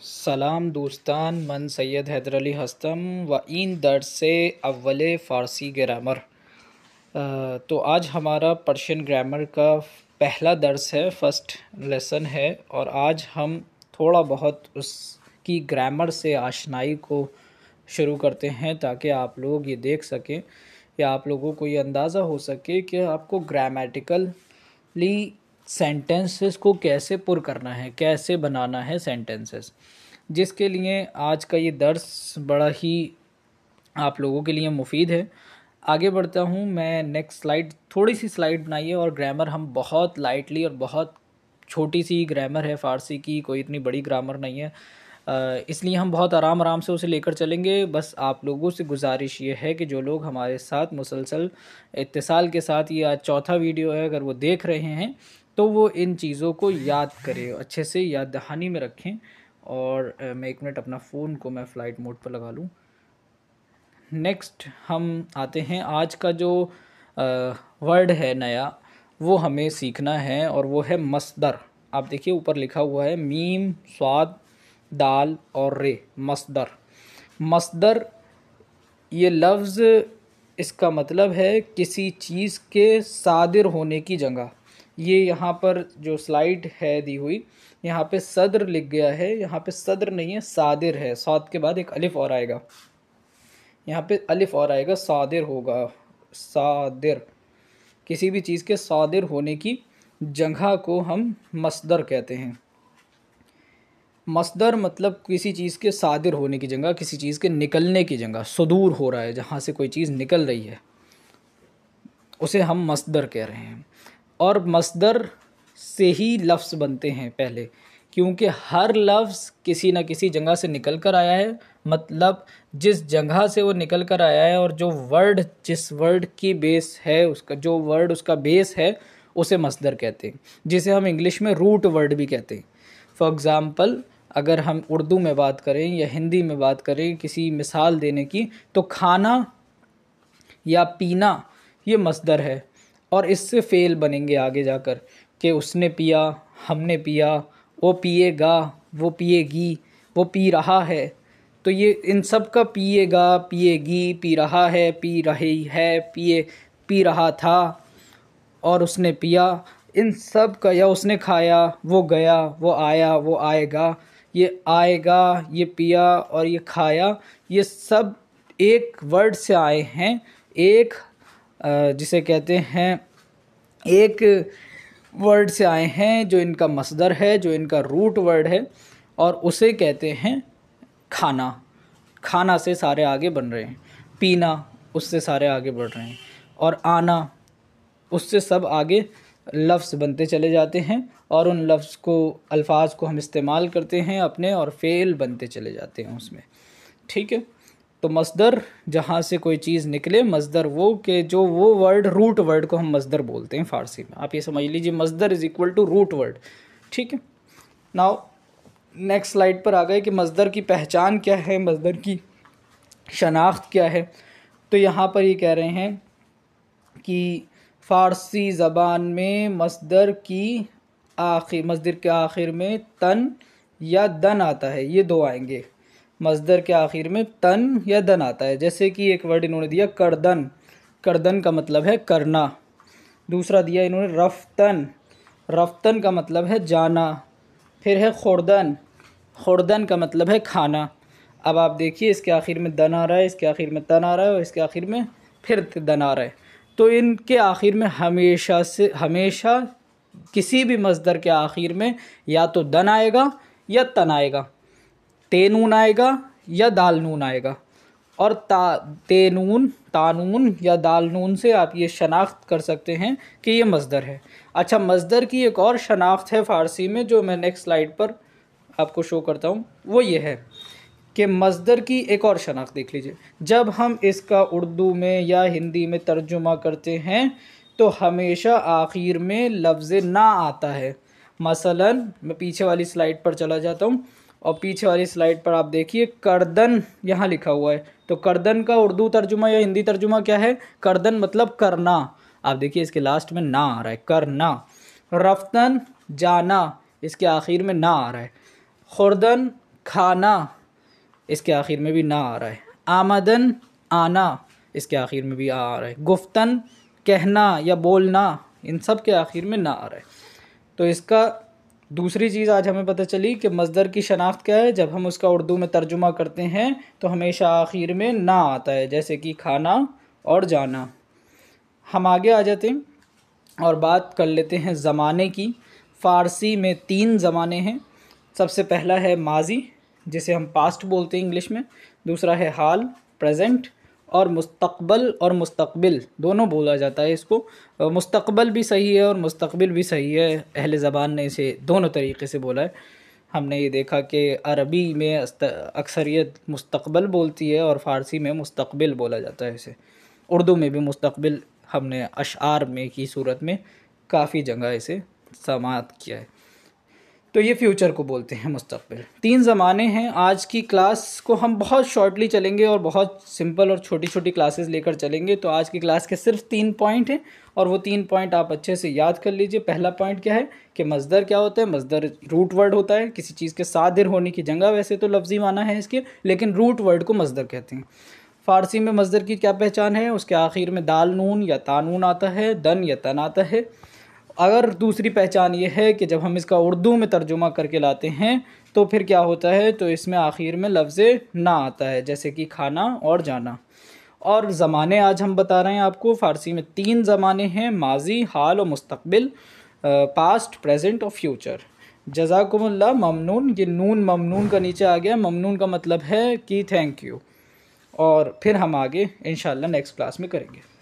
सलाम दोस्तान, मन सैयद हैदर अली हस्तम व इन दर्स से अव्वल फ़ारसी ग्रामर। तो आज हमारा पर्शियन ग्रामर का पहला दर्स है, फ़र्स्ट लेसन है। और आज हम थोड़ा बहुत उसकी ग्रामर से आशनाई को शुरू करते हैं ताकि आप लोग ये देख सकें या आप लोगों को ये अंदाज़ा हो सके कि आपको ग्रामेटिकली सेंटेंसेस को कैसे पुर करना है, कैसे बनाना है सेंटेंसेस, जिसके लिए आज का ये दर्स बड़ा ही आप लोगों के लिए मुफीद है। आगे बढ़ता हूँ मैं। नेक्स्ट स्लाइड, थोड़ी सी स्लाइड बनाइए। और ग्रामर हम बहुत लाइटली, और बहुत छोटी सी ग्रामर है फ़ारसी की, कोई इतनी बड़ी ग्रामर नहीं है, इसलिए हम बहुत आराम आराम से उसे लेकर चलेंगे। बस आप लोगों से गुजारिश ये है कि जो लोग हमारे साथ मुसलसल इत्तिसाल के साथ, ये आज चौथा वीडियो है, अगर वो देख रहे हैं तो वो इन चीज़ों को याद करें, अच्छे से याद दहानी में रखें। और मैं एक मिनट अपना फ़ोन को मैं फ़्लाइट मोड पर लगा लूँ। नेक्स्ट हम आते हैं। आज का जो वर्ड है नया, वो हमें सीखना है, और वो है मस्दर। आप देखिए ऊपर लिखा हुआ है मीम स्वाद दाल और रे, मस्दर। मस्दर ये लफ्ज़, इसका मतलब है किसी चीज़ के सादिर होने की जगह। ये यहाँ पर जो स्लाइड है दी हुई, यहाँ पे सदर लिख गया है, यहाँ पे सदर नहीं है, सादिर है। साद के बाद एक अलिफ और आएगा, यहाँ पे अलिफ और आएगा, सादिर होगा। सादिर, किसी भी चीज़ के सादिर होने की जगह को हम मस्दर कहते हैं। मस्दर मतलब किसी चीज़ के सादिर होने की जगह, किसी चीज़ के निकलने की जगह। सुदूर हो रहा है, जहाँ से कोई चीज़ निकल रही है, उसे हम मस्दर कह रहे हैं। और मस्दर से ही लफ्ज़ बनते हैं पहले, क्योंकि हर लफ्ज़ किसी न किसी जगह से निकल कर आया है। मतलब जिस जगह से वो निकल कर आया है, और जो वर्ड, जिस वर्ड की बेस है, उसका जो वर्ड उसका बेस है, उसे मस्दर कहते हैं, जिसे हम इंग्लिश में रूट वर्ड भी कहते हैं। फॉर एग्ज़ाम्पल, अगर हम उर्दू में बात करें या हिंदी में बात करें किसी मिसाल देने की, तो खाना या पीना ये मस्दर है, और इससे फ़ेल बनेंगे आगे जाकर कि उसने पिया, हमने पिया, वो पिएगा, वो पिएगी, वो पी रहा है। तो ये इन सब का पिएगा, पिएगी, पी रहा है, पी रही है, पी रहा था, और उसने पिया, इन सब का, या उसने खाया, वो गया, वो आया, वो आएगा, ये आएगा, ये पिया और ये खाया, ये सब एक वर्ड से आए हैं। एक जिसे कहते हैं, एक वर्ड से आए हैं जो इनका मस्दर है, जो इनका रूट वर्ड है, और उसे कहते हैं खाना। खाना से सारे आगे बन रहे हैं, पीना उससे सारे आगे बढ़ रहे हैं, और आना उससे सब आगे लफ्ज़ बनते चले जाते हैं, और उन लफ्ज़ को, अल्फाज को हम इस्तेमाल करते हैं अपने, और फ़ेल बनते चले जाते हैं उसमें। ठीक है, तो मस्दर जहाँ से कोई चीज़ निकले, मस्दर वो कि जो वो वर्ड, रूट वर्ड को हम मस्दर बोलते हैं फ़ारसी में। आप ये समझ लीजिए, मस्दर is equal to root word. ठीक है, नाउ नेक्स्ट स्लाइड पर आ गए कि मस्दर की पहचान क्या है, मस्दर की शनाख्त क्या है। तो यहाँ पर ये कह रहे हैं कि फ़ारसी ज़बान में मस्दर के आखिर में तन या दन आता है। ये दो आएंगे, मस्दर के आखिर में तन या दन आता है। जैसे कि एक वर्ड इन्होंने दिया करदन, करदन का मतलब है करना। दूसरा दिया इन्होंने रफ्तन, रफ्तन का मतलब है जाना। फिर है खुर्दन, खुर्दन का मतलब है खाना। अब आप देखिए, इसके आखिर में दन आ रहा है, इसके आखिर में तन आ रहा है, और इसके आखिर में फिर दन आ रहा है। तो इनके आखिर में हमेशा किसी भी मस्दर के आखिर में या तो दन आएगा या तन आएगा, ते नून आएगा या दाल नून आएगा। और ते नून, तानून या दाल नून से आप ये शनाख्त कर सकते हैं कि ये मस्दर है। अच्छा, मस्दर की एक और शनाख्त है फ़ारसी में, जो मैं नेक्स्ट स्लाइड पर आपको शो करता हूँ। वो ये है कि मस्दर की एक और शनाख्त देख लीजिए। जब हम इसका उर्दू में या हिंदी में तर्जुमा करते हैं, तो हमेशा आखिर में लफ्ज़ ना आता है। मसलन मैं पीछे वाली स्लाइड पर चला जाता हूँ, और पीछे वाली स्लाइड पर आप देखिए करदन यहाँ लिखा हुआ है। तो करदन का उर्दू तर्जुमा या हिंदी तर्जुमा क्या है? करदन मतलब करना। आप देखिए इसके लास्ट में ना आ रहा है, करना। रफ्तन जाना, इसके आखिर में ना आ रहा है। खुर्दन खाना, इसके आखिर में भी ना आ रहा है। आमदन, आना, इसके आखिर में भी आ रहा है। गुफ्तन, कहना या बोलना, इन सब के आखिर में ना आ रहा है। तो इसका दूसरी चीज़ आज हमें पता चली कि मज़दर की शनाख्त क्या है। जब हम उसका उर्दू में तर्जुमा करते हैं तो हमेशा आखिर में ना आता है, जैसे कि खाना और जाना। हम आगे आ जाते हैं और बात कर लेते हैं ज़माने की। फ़ारसी में 3 ज़माने हैं। सबसे पहला है माजी, जिसे हम पास्ट बोलते हैं इंग्लिश में। दूसरा है हाल, प्रेजेंट, और मुस्तक़बल और मुस्तक़बिल दोनों बोला जाता है इसको। मुस्तक़बल भी सही है और मुस्तक़बिल भी सही है। अहले ज़बान ने इसे दोनों तरीक़े से बोला है। हमने ये देखा कि अरबी में अक्सरियत मुस्तक़बल बोलती है और फ़ारसी में मुस्तक़बिल बोला जाता है इसे। उर्दू में भी मुस्तक़बिल हमने अशआर में की सूरत में काफ़ी जगह इसे समात किया है। तो ये फ्यूचर को बोलते हैं मुस्तक़बिल। 3 ज़माने हैं। आज की क्लास को हम बहुत शॉर्टली चलेंगे और बहुत सिंपल और छोटी छोटी क्लासेस लेकर चलेंगे। तो आज की क्लास के सिर्फ 3 पॉइंट हैं और वो 3 पॉइंट आप अच्छे से याद कर लीजिए। पहला पॉइंट क्या है कि मज़दर क्या होता है। मज़दर रूट वर्ड होता है, किसी चीज़ के सादिर होने की जगह। वैसे तो लफ्ज़ी माना है इसके, लेकिन रूट वर्ड को मज़दर कहते हैं। फ़ारसी में मज़दर की क्या पहचान है, उसके आखिर में दाल नून या तानून आता है, दन या तन आता है। अगर दूसरी पहचान ये है कि जब हम इसका उर्दू में तर्जुमा करके लाते हैं तो फिर क्या होता है, तो इसमें आखिर में लफ्ज़ ना आता है, जैसे कि खाना और जाना। और ज़माने आज हम बता रहे हैं आपको। फ़ारसी में 3 ज़माने हैं, माजी, हाल और मुस्तक़बिल, पास्ट, प्रेजेंट और फ्यूचर। जज़ाकुमुल्लाह। ममनून, ये नून ममनून का नीचे आ गया। ममनून का मतलब है कि थैंक यू। और फिर हम आगे इंशाअल्लाह नेक्स्ट क्लास में करेंगे।